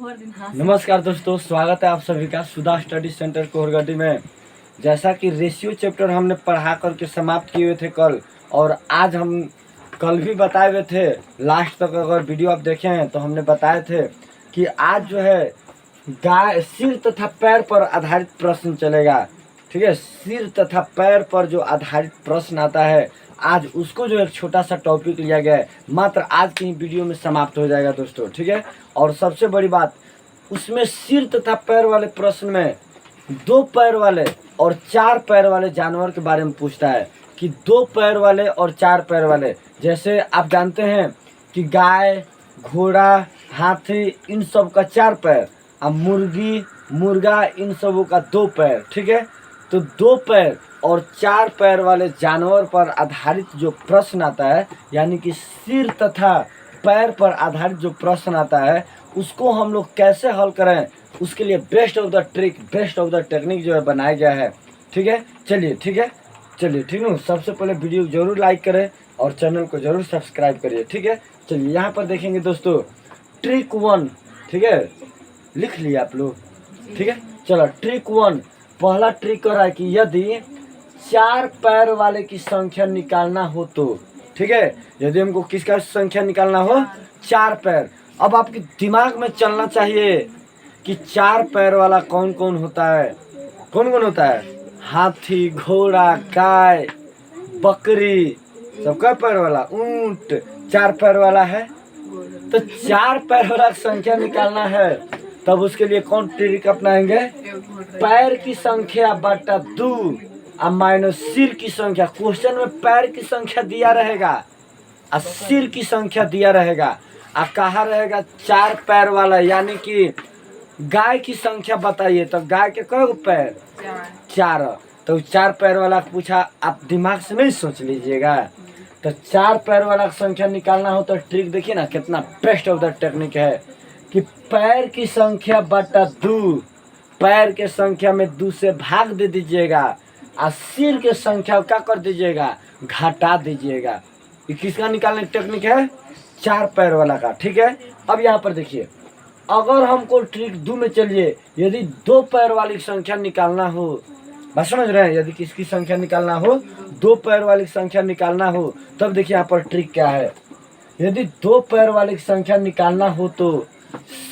नमस्कार दोस्तों, स्वागत है आप सभी का सुधा स्टडी सेंटर कोहरगढ़ी में। जैसा कि रेशियो चैप्टर हमने पढ़ा करके समाप्त किए हुए थे कल, और आज हम कल भी बताए हुए थे, लास्ट तक अगर वीडियो आप देखे हैं तो हमने बताए थे कि आज जो है गाय सिर तथा पैर पर आधारित प्रश्न चलेगा। ठीक है, सिर तथा पैर पर जो आधारित प्रश्न आता है आज उसको जो एक छोटा सा टॉपिक लिया गया है, मात्र आज की वीडियो में समाप्त हो जाएगा दोस्तों। ठीक है, और सबसे बड़ी बात उसमें सिर तथा पैर वाले प्रश्न में 2 पैर वाले और 4 पैर वाले जानवर के बारे में पूछता है कि 2 पैर वाले और 4 पैर वाले, जैसे आप जानते हैं कि गाय, घोड़ा, हाथी इन सब का 4 पैर, अब मुर्गी, मुर्गा इन सबों का 2 पैर। ठीक है, तो 2 पैर और 4 पैर वाले जानवर पर आधारित जो प्रश्न आता है, यानी कि सिर तथा पैर पर आधारित जो प्रश्न आता है उसको हम लोग कैसे हल करें, उसके लिए best of the trick, best of the technique जो है बनाया गया है। ठीक है, चलिए ठीक है, सबसे पहले वीडियो जरूर लाइक करें और चैनल को जरूर सब्सक्राइब करिए। ठीक है, चलिए यहाँ पर देखेंगे दोस्तों ट्रिक 1। ठीक है, लिख लिया आप लोग। ठीक है, चलो ट्रिक 1, पहला ट्रिक कर रहा है कि यदि 4 पैर वाले की संख्या निकालना हो तो। ठीक है, यदि हमको किसका संख्या निकालना हो, 4 पैर। अब आपके दिमाग में चलना चाहिए कि 4 पैर वाला कौन कौन होता है। कौन कौन होता है? हाथी, घोड़ा, गाय, बकरी, सबका पैर वाला। ऊंट 4 पैर वाला है। तो 4 पैर वाला संख्या निकालना है, तब उसके लिए कौन ट्रिक अपनाएंगे? पैर की संख्या बटा 2 और माइनस सिर की संख्या। क्वेश्चन में पैर की संख्या दिया रहेगा और सिर की संख्या दिया रहेगा, और कहा रहेगा 4 पैर वाला, यानी कि गाय की संख्या बताइए। तो गाय के कई पैर? 4। तो 4 पैर वाला पूछा, आप दिमाग से नहीं सोच लीजिएगा। तो 4 पैर वाला संख्या निकालना हो तो ट्रिक देखिए ना, कितना बेस्ट ऑफ द टेक्निक है कि पैर की संख्या बटा 2, पैर के संख्या में 2 से भाग दे दीजिएगा और सिर के संख्या क्या कर दीजिएगा, घटा दीजिएगा। ये किसका निकालने की टेक्निक है? 4 पैर वाला का। ठीक है, अब यहाँ पर देखिए, अगर हमको ट्रिक 2 में चलिए, यदि 2 पैर वाली संख्या निकालना हो, बस समझ रहे हैं, यदि किसकी संख्या निकालना हो, 2 पैर वाली संख्या निकालना हो, तब देखिए यहाँ पर ट्रिक क्या है। यदि 2 पैर वाली संख्या निकालना हो तो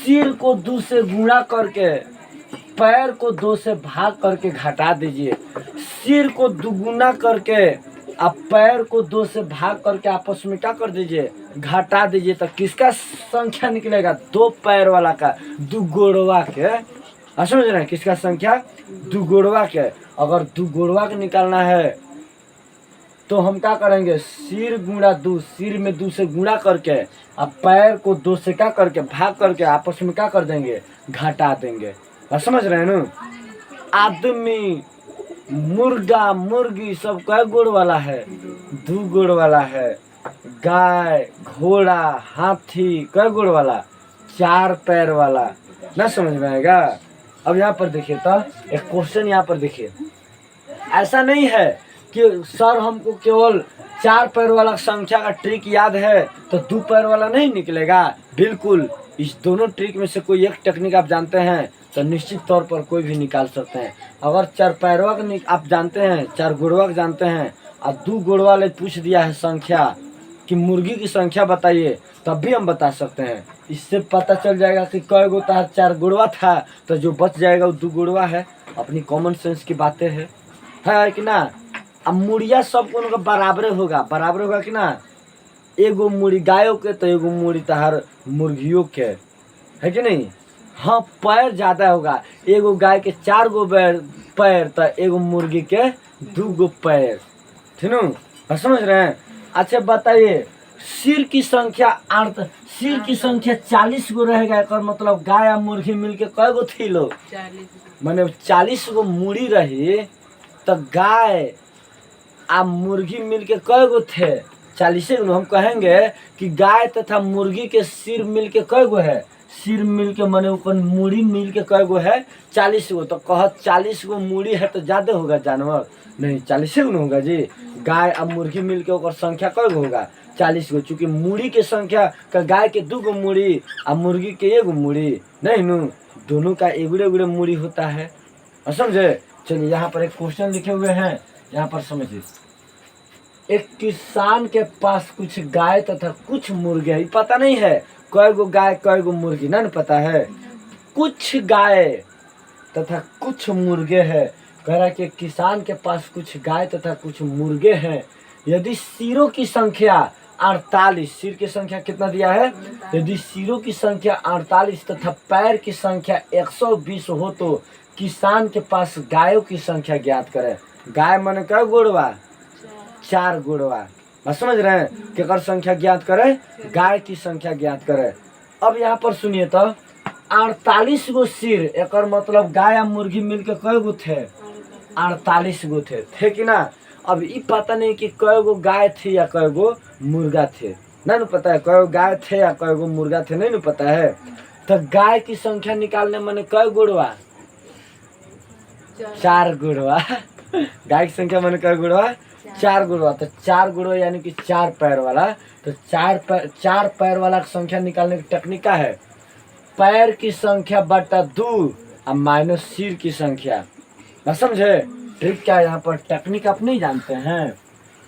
सिर को 2 से गुणा करके पैर को 2 से भाग करके घटा दीजिए। सिर को दुगुना करके आप पैर को 2 से भाग करके आपस में क्या कर दीजिए, घटा दीजिए। तो किसका संख्या निकलेगा? 2 पैर वाला का, 2 गोड़वा के। समझ रहे हैं, किसका संख्या? 2 गोड़वा के। अगर 2 गोड़वा के निकालना है तो हम क्या करेंगे, सिर गुणा 2, सिर में 2 से गुणा करके अब पैर को 2 से क्या करके भाग करके आपस में क्या कर देंगे, घटा देंगे। समझ रहे हैं ना? आदमी, मुर्गा, मुर्गी सब कई गोड़ वाला है? 2 गोड़ वाला है। गाय, घोड़ा, हाथी कई गोड़ वाला? 4 पैर वाला। ना समझ में आएगा? अब यहाँ पर देखिए, तो एक क्वेश्चन यहाँ पर देखिए, ऐसा नहीं है कि सर हमको केवल 4 पैर वाला संख्या का ट्रिक याद है तो 2 पैर वाला नहीं निकलेगा। बिल्कुल, इस दोनों ट्रिक में से कोई एक टेक्निक आप जानते हैं तो निश्चित तौर पर कोई भी निकाल सकते हैं। अगर 4 पैरवा का आप जानते हैं, 4 गोड़वा का जानते हैं, और 2 गोड़वा वाले पूछ दिया है संख्या कि मुर्गी की संख्या बताइए, तब भी हम बता सकते हैं। इससे पता चल जाएगा कि कै गो था, 4 गोड़वा था, तो जो बच जाएगा वो 2 गोड़वा है। अपनी कॉमन सेंस की बातें है कि ना? अब मुड़िया सब को बराबर होगा कि ना? एगो मुड़ी गायों के तो एगो मुड़ी तहार मुर्गियों के, है कि नहीं? हाँ, पैर ज्यादा होगा, एगो गाय के 4 गो पैर तो एगो मुर्गी के 2 गो पैर। ठीक है, समझ रहे हैं? अच्छा बताइए, सिर की संख्या 40 गो रहेगा, एक मतलब गाय और मुर्गी मिलके कै गो थी लो? 40। मैंने 40 गो मुड़ी रही तो गाय आ मुर्गी मिलके कै गो थे? 40 गो। हम कहेंगे कि गाय तथा मुर्गी के सिर मिलके कै गो है? सिर मिलके माने ऊपर मुड़ी मिलके कै गो है? 40 गो। तो कह 40 गो मुड़ी है तो ज्यादा होगा जानवर? नहीं, 40 गो होगा जी। गाय और मुर्गी मिलके ओकर संख्या कै गो होगा? 40 गो, चूँकि मूड़ी के संख्या का गाय के 2 गो मूड़ी और मुर्गी के 1 गो मूड़ी नहीं नु, दोनों का एगुड़े एगुड़े मूड़ी होता है। और समझे। चलिए यहाँ पर एक क्वेश्चन लिखे हुए हैं, यहाँ पर समझिए। एक किसान के पास कुछ गाय तथा कुछ मुर्गे है, पता नहीं है कई गो गाय कई गो मुर्गी, ना पता है। कुछ गाय तथा कुछ मुर्गे है। कह रहा है कि किसान के पास कुछ गाय तथा कुछ मुर्गे हैं। यदि सिरों की संख्या 48, सिर की संख्या कितना दिया है? यदि सिरों की संख्या 48 तथा पैर की संख्या 120 हो तो किसान के पास गायों की संख्या ज्ञात करें। गाय मन का गोड़वा? 4 गोड़वा। बस समझ रहे हैं कि अगर संख्या ज्ञात करें, गाय की संख्या ज्ञात करें। अब यहाँ पर सुनिए तो 48 गो सिर, एक मतलब गाय या मुर्गी मिलके कई गो थे? 48 गो थे कि ना। अब ये पता नहीं कि कई गो गाय थे या कई गो मुर्गा थे, नहीं पता है। कई गो गाय थे या कई गो मुर्गा थे, नहीं पता है। तो गाय की संख्या निकालने मैंने कई गुड़वा? 4 गुड़वा। गाय की संख्या मैंने कई गुड़वा? 4 गुड़वा। तो 4 गुड़वा यानी कि 4 पैर वाला। तो 4 पैर वाला की संख्या निकालने की टेक्निक क्या है? पैर की संख्या बटा 2 और माइनस सिर की संख्या। ना समझे ट्रिक क्या है? यहाँ पर टेक्निक आप नहीं जानते हैं।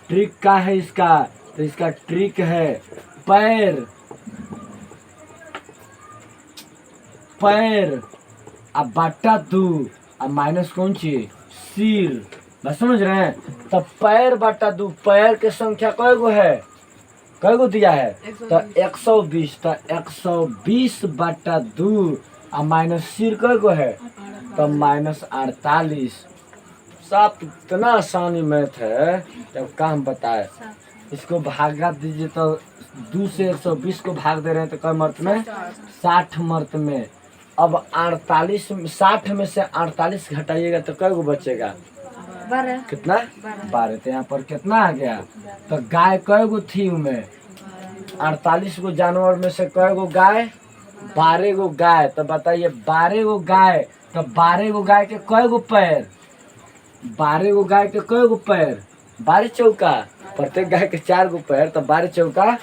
ट्रिक क्या है इसका? तो इसका ट्रिक है पैर अब बटा 2 और माइनस कौन चीज? सिर। बस समझ रहे हैं। तो पैर बटा 2, पैर की संख्या कई गो है? कई गो दिया है? तो 120। तो 120 बटा 2 और माइनस सिर कई गो है? तो माइनस 48। सब इतना आसानी मैथ है, जब काम बताए। इसको भागा दीजिए तो 2 से 120 को भाग दे रहे हैं तो कई मर्त में? 60 मर्त में। अब 48 60 में से 48 घटाइएगा तो कई गो बचेगा? 12। कितना? 12। तो यहाँ पर कितना आ गया? तो गाय कई गो थी उनमें? 48 गो जानवर में से कई गो गाय? 12 गो गाय। तो बताइए 12 गो गाय, तो 12 गो गाय के कई गो पैर? 12 गो गाय के कई गो पैर? 12 चौका, प्रत्येक गाय के 4 गो पैर, तो 12 चौका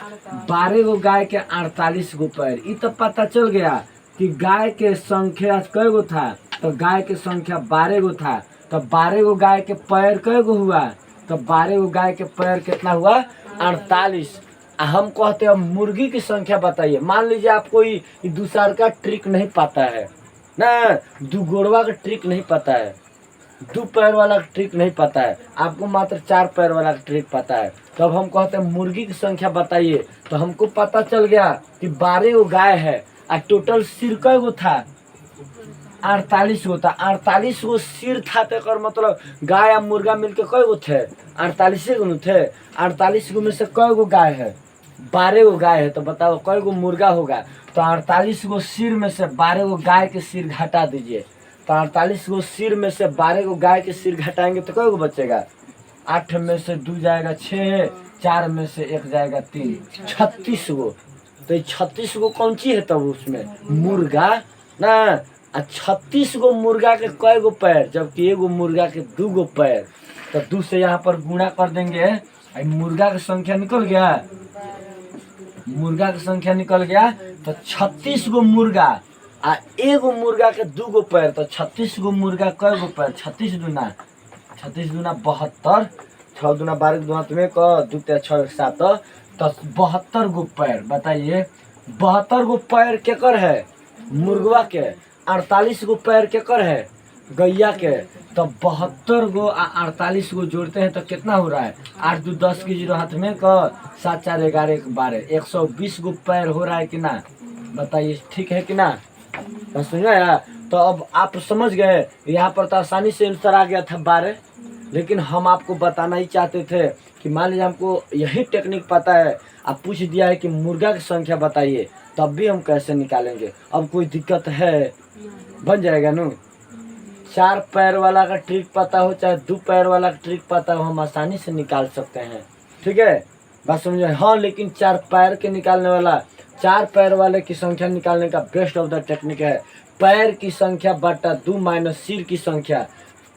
12 गो गाय के 48 गो पैर। ये तो पता चल गया कि गाय के संख्या कई गो था? तो गाय के संख्या 12 गो था। तो 12 गो गाय के पैर कई गो हुआ? तो 12 गो गाय के पैर कितना हुआ? 48। हम कहते हैं मुर्गी की संख्या बताइए। मान लीजिए आपको ये दूसरा का ट्रिक नहीं पता है ना, 2 गोड़वा का ट्रिक नहीं पता है, 2 पैर वाला ट्रिक नहीं पता है, आपको मात्र 4 पैर वाला ट्रिक पता है। तो अब हम कहते हैं मुर्गी की संख्या बताइए। तो हमको पता चल गया कि 12 गो गाय है और टोटल सिर कई गो था? 48 गो था। 48 गो सिर था तो मतलब गाय या मुर्गा मिलके कई गो थे? 48 गो थे। 48 गो में से कई गो गाय है? 12 गो गाय है। तो बताओ कई गो मुर्गा होगा? तो 48 गो सिर में से 12 गो गाय के सिर घटा दीजिए। तो 48 गो सिर में से 12 गो गाय के सिर घटाएंगे तो कई गो बचेगा? 8 में से 2 जाएगा 6, 4 में से 1 जाएगा 3, 36 गो। तो ये 36 गो कौन ची है तब उसमें? मुर्गा ना। 36 गो मुर्गा के कई गो पैर? जबकि 1 गो मुर्गा के 2 गो पैर। तो 2 से यहाँ पर गुणा कर देंगे। मुर्गा की संख्या निकल गया, मुर्गा की संख्या निकल गया। तो 36 गो मुर्गा आ 1 गो मुर्गा के 2 गो पैर। तो 36 गो मुर्गा कई गो पैर? 36 दूना 72, 6 दूना 12, 2 हाथ में क 2 6 7, तो 72 गो पैर। बताइए 72 गो पैर केकर है? मुर्गवा के। 48 गो पैर केकर है? गैया के। तो 72 गो 48 गो जोड़ते हैं तो कितना हो रहा है? 8 2 10 की 0 हाथ में क 7 4 11 1 12, 120 गो पैर हो रहा है कि ना? बताइए ठीक है कि ना? बस समझ आया। तो अब आप समझ गए। यहाँ पर तो आसानी से आंसर आ गया था 12, लेकिन हम आपको बताना ही चाहते थे कि मान लीजिए हमको यही टेक्निक पता है, आप पूछ दिया है कि मुर्गा की संख्या बताइए, तब भी हम कैसे निकालेंगे? अब कोई दिक्कत है? बन जाएगा ना। 4 पैर वाला का ट्रिक पता हो चाहे 2 पैर वाला का ट्रिक पता हो, हम आसानी से निकाल सकते हैं। ठीक है, बात समझे? हाँ, लेकिन 4 पैर के निकालने वाला, 4 पैर वाले की संख्या निकालने का बेस्ट ऑफ द टेक्निक है पैर की संख्या बटा 2 माइनस सिर की संख्या।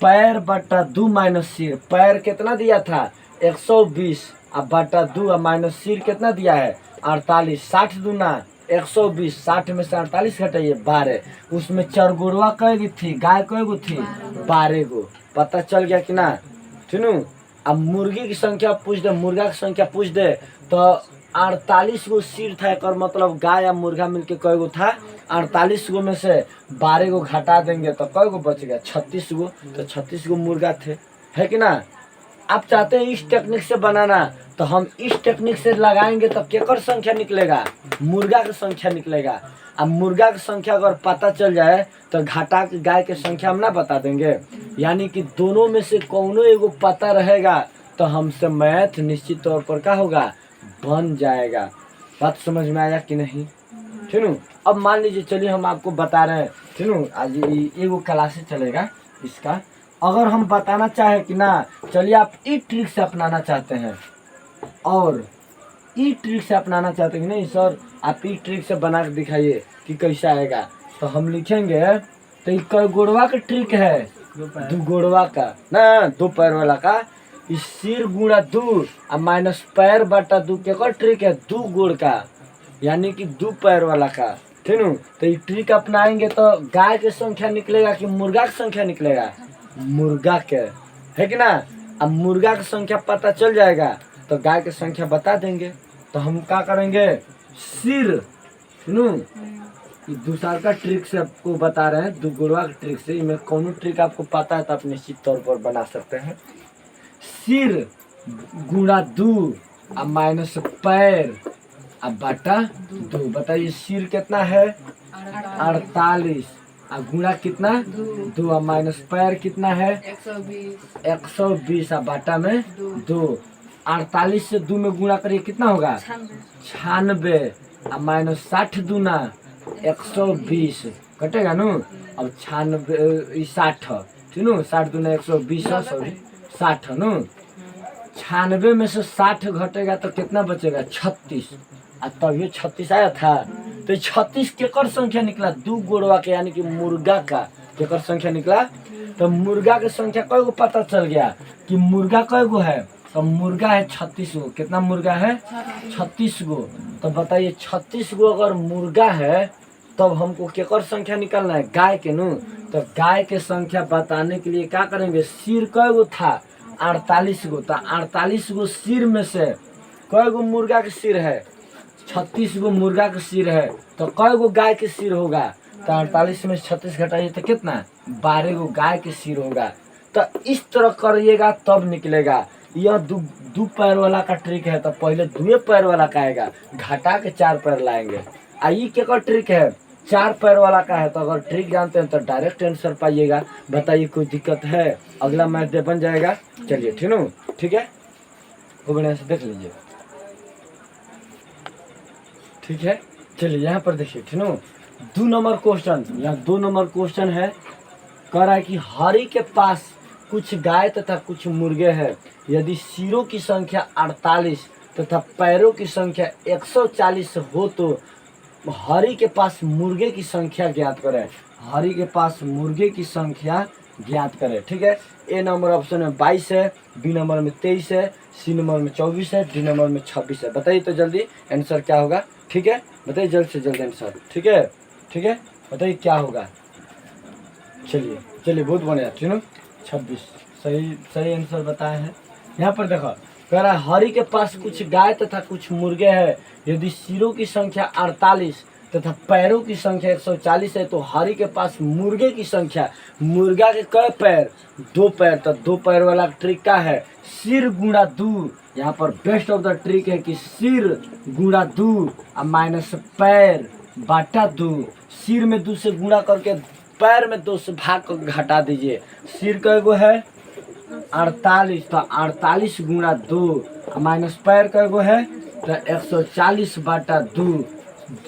पैर बटा 2 माइनस सिर। पैर कितना दिया था? 120 अब बटा 2 अब माइनस सिर कितना दिया है 48, 60 दूना 120, 60 में से 48 घटाइए 12। उसमें चरगोड़वा कई थी, गाय कई गो थी 12 गो। पता चल गया कि ना। ठीक। अब मुर्गी की संख्या पूछ दे, मुर्गा की संख्या पूछ दे तो 48 गो सिर था, एक मतलब गाय या मुर्गा मिलके कई गो था 48 गो में से 12 गो घटा देंगे तो कई गो बच गया 36 गो। तो 36 गो मुर्गा थे, है कि ना। आप चाहते हैं इस टेक्निक से बनाना तो हम इस टेक्निक से लगाएंगे तो केकर संख्या निकलेगा, मुर्गा की संख्या निकलेगा। अब मुर्गा की संख्या अगर पता चल जाए तो घाटा की गाय की संख्या हम ना बता देंगे। यानी कि दोनों में से कौनो एगो पता रहेगा तो हमसे मैथ निश्चित तौर पर क्या होगा, बन जाएगा। बात समझ में आया कि नहीं। ठीक। अब मान लीजिए, चलिए हम आपको बता रहे हैं। ठीक, आज एगो क्लास चलेगा इसका। अगर हम बताना चाहे कि ना, चलिए आप ई ट्रिक से अपनाना चाहते हैं और ई ट्रिक से अपनाना चाहते हैं कि नहीं सर आप ई ट्रिक से बना के दिखाइए कि कैसा आएगा, तो हम लिखेंगे। तो ये कई गोड़वा का ट्रिक है, 2 गोड़वा का ना, 2 पैर वाला का। इस सिर गुणा 2 और माइनस पैर बटा 2 के ट्रिक है 2 गोड़ का, यानी कि 2 पैर वाला का। ठीक है। तो ये ट्रिक अपनाएंगे तो गाय की संख्या निकलेगा कि मुर्गा की संख्या निकलेगा, मुर्गा के, है कि ना। अब मुर्गा की संख्या पता चल जाएगा तो गाय की संख्या बता देंगे। तो हम क्या करेंगे, सिर सुनो, ये दूसरा का ट्रिक से आपको बता रहे हैं, 2 गुणवा की ट्रिक से। इनमें कौन ट्रिक आपको पता है तो आप निश्चित तौर पर बना सकते हैं। सिर गुणा 2 अब माइनस पैर अब बटा 2। बताइए सिर कितना है 48 और गुणा कितना 2 और माइनस पैर कितना है 120 और बाटा में 2। 48 से 2 में गुणा करिए कितना होगा 96 और माइनस 60 दूना 120 कटेगा नु। अब 96 60 ठीक नु, 60 दूना 120 सॉरी 60 नु। 96 में से 60 घटेगा तो कितना बचेगा 36। तब ये 36 आया था। तो 36 केकर संख्या निकला 2 गोड़वा के, यानी कि मुर्गा का केकर संख्या निकला। तो मुर्गा के संख्या कई गो पता चल गया कि मुर्गा कई गो है, तो मुर्गा है 36 गो। कितना मुर्गा है 36 गो। तो बताइए 36 गो अगर मुर्गा है तब हमको केकर संख्या निकालना है गाय के नु। तो गाय के संख्या बताने के लिए क्या करेंगे, सिर कई गो था 48 गो। तो 48 गो सिर में से कई गो मुर्गा के सिर है 36 गो मुर्गा के सिर है, तो कई गो गाय के सिर होगा। तो 48 में 36 घटाइए तो कितना 12 गो गाय के सिर होगा। तो इस तरह करिएगा तब निकलेगा। यह 2 पैर वाला का ट्रिक है, तो पहले 2 पैर वाला का आएगा, घटा के 4 पैर लाएंगे। आई क्या ट्रिक है 4 पैर वाला का है। तो अगर ट्रिक जानते हैं तो डायरेक्ट आंसर पाइएगा। बताइए कोई दिक्कत है, अगला मैथ दे बन जाएगा। चलिए ठीक है, वो बढ़िया से देख लीजिए। ठीक है, चलिए यहाँ पर देखिए। ठीक है, 2 नंबर क्वेश्चन, यहाँ 2 नंबर क्वेश्चन है। कह रहा है कि हरि के पास कुछ गाय तथा कुछ मुर्गे हैं। यदि सिरों की संख्या 48 तथा पैरों की संख्या 140 हो तो हरि के पास मुर्गे की संख्या ज्ञात करें। हरि के पास मुर्गे की संख्या ज्ञात करें। ठीक है, ए नंबर ऑप्शन में 22 है, बी नंबर में 23 है, सी नंबर में 24 है, डी नंबर में 26 है। बताइए तो जल्दी आंसर क्या होगा। ठीक है, बताइए जल्द से जल्द आंसर। ठीक है, बताइए क्या होगा। चलिए बहुत बढ़िया। ठीक है, 26 सही आंसर बताए हैं। यहाँ पर देखो कह रहा है हरि के पास कुछ गाय तथा कुछ मुर्गे हैं। यदि सिरों की संख्या 48 तथा पैरों की संख्या 140 है तो हरि के पास मुर्गे की संख्या, मुर्गा के कई पैर 2 पैर। तो 2 पैर वाला ट्रिक क्या है सिर गुणा 2। यहाँ पर बेस्ट ऑफ द ट्रिक है कि सिर गुणा 2 और माइनस पैर बाटा 2। सिर में 2 से गुणा करके पैर में 2 से भाग कर घटा दीजिए। सिर कई गो है 48, तो 48 गुणा 2 माइनस पैर कई गो है तो 140 बाटा 2।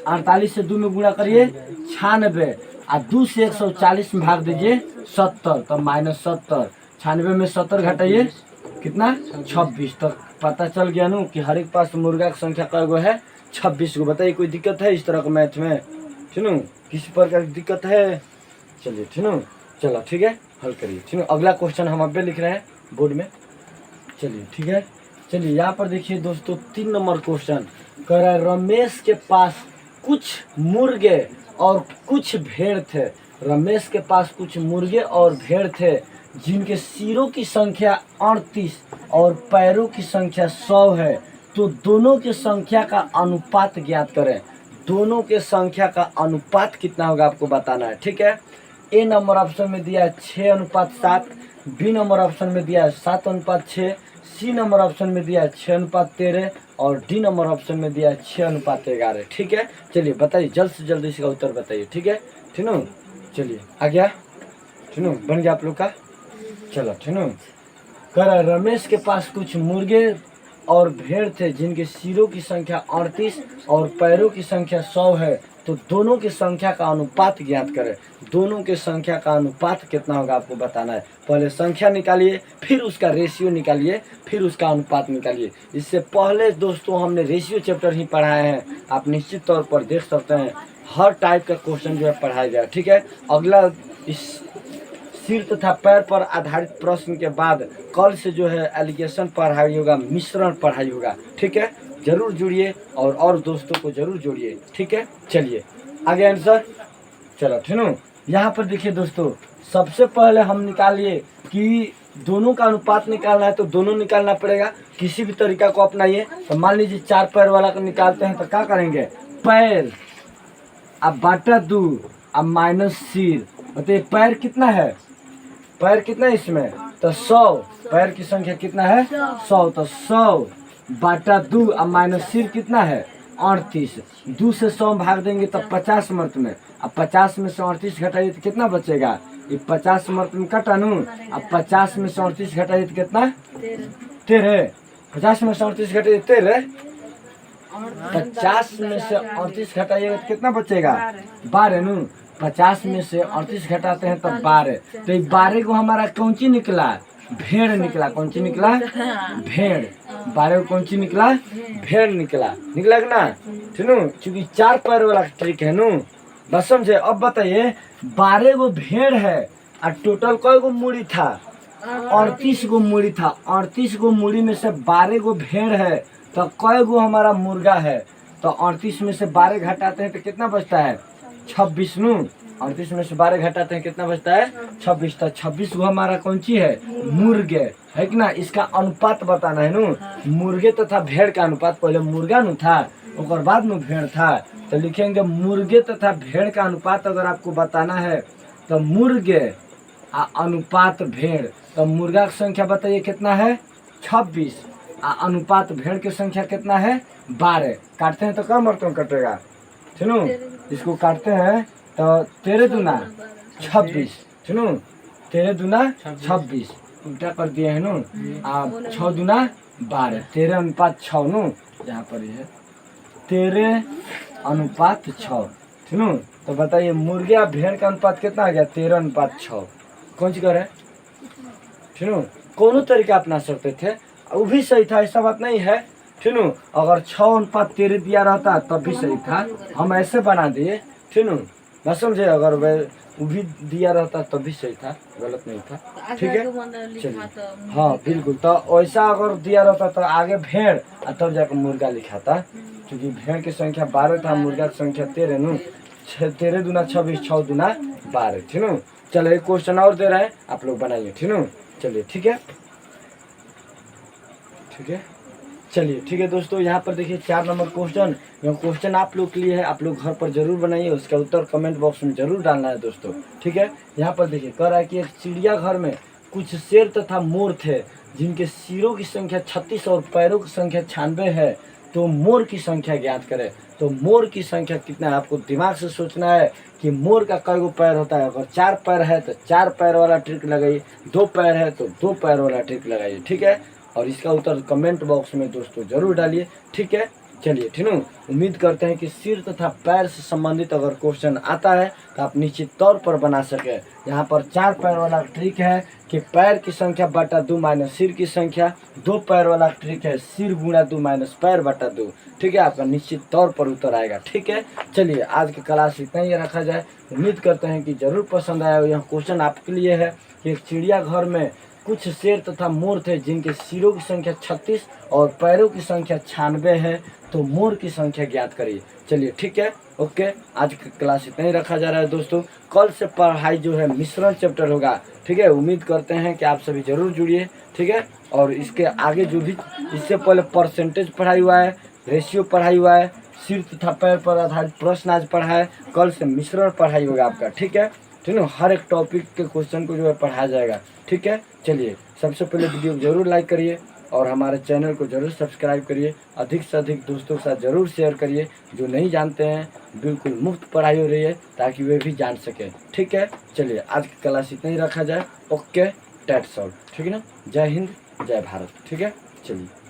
48 से 2 में गुणा करिए 96 और 2 से 140 में भाग दीजिए 70, तो माइनस 70। 96 में 70 घटाइए कितना 26। तो पता चल गया नु कि हर एक पास मुर्गा की संख्या कई गो है 26 गो। बताइए कोई दिक्कत है इस तरह का मैथ में। सुनो किसी प्रकार की दिक्कत है। चलिए चलो ठीक है, हल करिए। ठीक है, अगला क्वेश्चन हम अब लिख रहे हैं बोर्ड में। चलिए ठीक है, चलिए यहाँ पर देखिए दोस्तों 3 नंबर क्वेश्चन कह रहा है रमेश के पास कुछ मुर्गे और कुछ भेड़ थे। रमेश के पास कुछ मुर्गे और भेड़ थे जिनके सिरों की संख्या 38 और पैरों की संख्या 100 है, तो दोनों की संख्या का अनुपात ज्ञात करें। दोनों के संख्या का अनुपात कितना होगा आपको बताना है, ठीक है। ए नंबर ऑप्शन में दिया है 6:7, बी नंबर ऑप्शन में दिया है 7:6, सी नंबर ऑप्शन में दिया है 6:13 और डी नंबर ऑप्शन में दिया है 6:11, ठीक है। चलिए बताइए, जल्द से जल्द इसका उत्तर बताइए, ठीक है। ठीक है, चलिए आ गया, ठीक है, बन गया आप लोग का। चलो ठीक है, कह रहा है रमेश के पास कुछ मुर्गे और भेड़ थे जिनके सिरों की संख्या 38 और पैरों की संख्या 100 है, तो दोनों की संख्या का अनुपात ज्ञात करें। दोनों के संख्या का अनुपात कितना होगा आपको बताना है। पहले संख्या निकालिए, फिर उसका रेशियो निकालिए, फिर उसका अनुपात निकालिए। इससे पहले दोस्तों हमने रेशियो चैप्टर ही पढ़ाए हैं, आप निश्चित तौर पर देख सकते हैं हर टाइप का क्वेश्चन जो है पढ़ाया गया, ठीक है। अगला इस सिर तथा पैर पर आधारित प्रश्न के बाद कल से जो है एलिगेशन पढ़ाई होगा, मिश्रण पढ़ाई होगा, ठीक है। जरूर जुड़िए और दोस्तों को जरूर जोड़िए, ठीक है। चलिए आगे आंसर, चलो ठीक है। यहाँ पर देखिए दोस्तों, सबसे पहले हम निकालिए कि दोनों का अनुपात निकालना है, तो दोनों निकालना पड़ेगा। किसी भी तरीका को अपनाइए। तो मान लीजिए 4 पैर वाला को निकालते हैं तो क्या करेंगे, पैर अब बाटा 2 अब माइनस सिर, बताइए पैर कितना है, पैर कितना है इसमें, तो 100। पैर की संख्या कितना है 100, तो 100 बाटा 2 अब माइनस सिर कितना है 38। 2 से 100 भाग देंगे तो 50 मर्त में, अब 50 में से 38 घटाइए तो कितना बचेगा, ये 50 मर्त में कटा नू, अब 50 में से 38 घटाइए तो कितना 13। 50 में से 38 घटाइए 13, 50 में से 38 घटाइएगा तो कितना बचेगा 12 नू। 50 में से 38 घटाते हैं तो 12, तो ये 12 को हमारा कौन ची निकला, भेड़ निकला। कौन ची निकला, भेड़। 12 को कौन ची निकला, भेड़ निकला, निकला कि ना, ठीक है। क्योंकि 4 पैर वाला ट्रिक है नू, बस समझे। अब बताइए 12 गो भेड़ है और टोटल कई गो मूड़ी था, 38 गो मूड़ी था। 38 गो मूड़ी में से 12 गो भेड़ है, तो कई गो हमारा मुर्गा है, तो 38 में से 12 घटाते हैं तो कितना बचता है 26 नू। 38 में से 12 घटाते हैं कितना बचता है 26, तो 26 गो हमारा कौन ची है, मुर्गे है कि ना। इसका अनुपात बताना है नू, मुर्गे तथा भेड़ का अनुपात। पहले मुर्गा नू था, उसके बाद में भेड़ था, तो लिखेंगे मुर्गे तथा भेड़ का अनुपात अगर आपको बताना है तो मुर्गे अनुपात भेड़। तो मुर्गा की संख्या बताइए कितना है 26, अनुपात भेड़ की संख्या कितना है 12। काटते हैं तो कम मर्तों कटेगा, सुनो। इसको काटते हैं तो 13 दूना 26, सुनो। 13 दूना 26 उल्टा कर दिए है नू, आप 6 दूना 12, 13:6 नू। यहाँ पर है 13:6, सुनो। तो बताइए मुर्गे और भेड़ का अनुपात कितना आ गया 13:6। कौन सी करे, सुनो। कोनो तरीका अपना सकते थे, वो भी सही था, ऐसा बात नहीं है, ठीक है। अगर 6:13 दिया रहता तब भी सही था, हम ऐसे बना दिए, ठीक है ना, समझे। अगर वो भी दिया रहता तब भी सही था, गलत नहीं था, ठीक है। चलिए हाँ बिल्कुल, तो ऐसा अगर दिया रहता तो आगे भेड़ और तब जाकर मुर्गा लिखा था, क्योंकि भेड़ की संख्या 12 था, मुर्गा की संख्या 13 नू। 13 दूना 26, 6 दूना 12, ठीक है। चलो एक क्वेश्चन और दे रहे हैं, आप लोग बनाइए, ठीक है। चलिए ठीक है, ठीक है। चलिए ठीक है दोस्तों, यहाँ पर देखिए 4 नंबर क्वेश्चन, यह क्वेश्चन आप लोग के लिए है, आप लोग घर पर जरूर बनाइए, उसका उत्तर कमेंट बॉक्स में जरूर डालना है दोस्तों, ठीक है। यहाँ पर देखिए कह रहा है कि एक चिड़ियाघर में कुछ शेर तथा मोर थे जिनके सिरों की संख्या 36 और पैरों की संख्या 96 है, तो मोर की संख्या ज्ञात करें। तो मोर की संख्या कितना है, आपको दिमाग से सोचना है कि मोर का कई गो पैर होता है। अगर 4 पैर है तो 4 पैर वाला ट्रिक लगाइए, 2 पैर है तो 2 पैर वाला ट्रिक लगाइए, ठीक है। और इसका उत्तर कमेंट बॉक्स में दोस्तों जरूर डालिए, ठीक है। चलिए ठीक है, उम्मीद करते हैं कि सिर तथा पैर से संबंधित अगर क्वेश्चन आता है तो आप निश्चित तौर पर बना सके। यहाँ पर 4 पैर वाला ट्रिक है कि पैर की संख्या बटा 2 माइनस सिर की संख्या। 2 पैर वाला ट्रिक है सिर गुणा 2 माइनस पैर बटा 2, ठीक है। आपका निश्चित तौर पर उत्तर आएगा, ठीक है। चलिए आज की क्लास इतना ही रखा जाए। उम्मीद करते हैं कि जरूर पसंद आया। यह क्वेश्चन आपके लिए है कि एक चिड़ियाघर में कुछ शेर तथा मोर थे जिनके सिरों की संख्या 36 और पैरों की संख्या 96 है। तो मोर की संख्या ज्ञात करिए। चलिए ठीक है, ओके। आज का क्लास इतना ही रखा जा रहा है दोस्तों। कल से पढ़ाई जो है मिश्रण चैप्टर होगा, ठीक है। उम्मीद करते हैं कि आप सभी जरूर जुड़िए, ठीक है। और इसके आगे जो भी इससे पहले परसेंटेज पढ़ाई हुआ है, रेशियो पढ़ाई हुआ है, सिर तथा पैर पर आधारित प्रश्न आज पढ़ा है। कल से मिश्रण पढ़ाई होगा आपका, ठीक है। ठीक है, हर एक टॉपिक के क्वेश्चन को जो है पढ़ाया जाएगा, ठीक है। चलिए, सबसे पहले वीडियो को जरूर लाइक करिए और हमारे चैनल को जरूर सब्सक्राइब करिए। अधिक से अधिक दोस्तों के साथ जरूर शेयर करिए। जो नहीं जानते हैं, बिल्कुल मुफ्त पढ़ाई हो रही है ताकि वे भी जान सकें, ठीक है। चलिए, आज की क्लास इतना ही रखा जाए। ओके, डेट्स ऑल, ठीक है ना। जय हिंद, जय भारत, ठीक है। चलिए।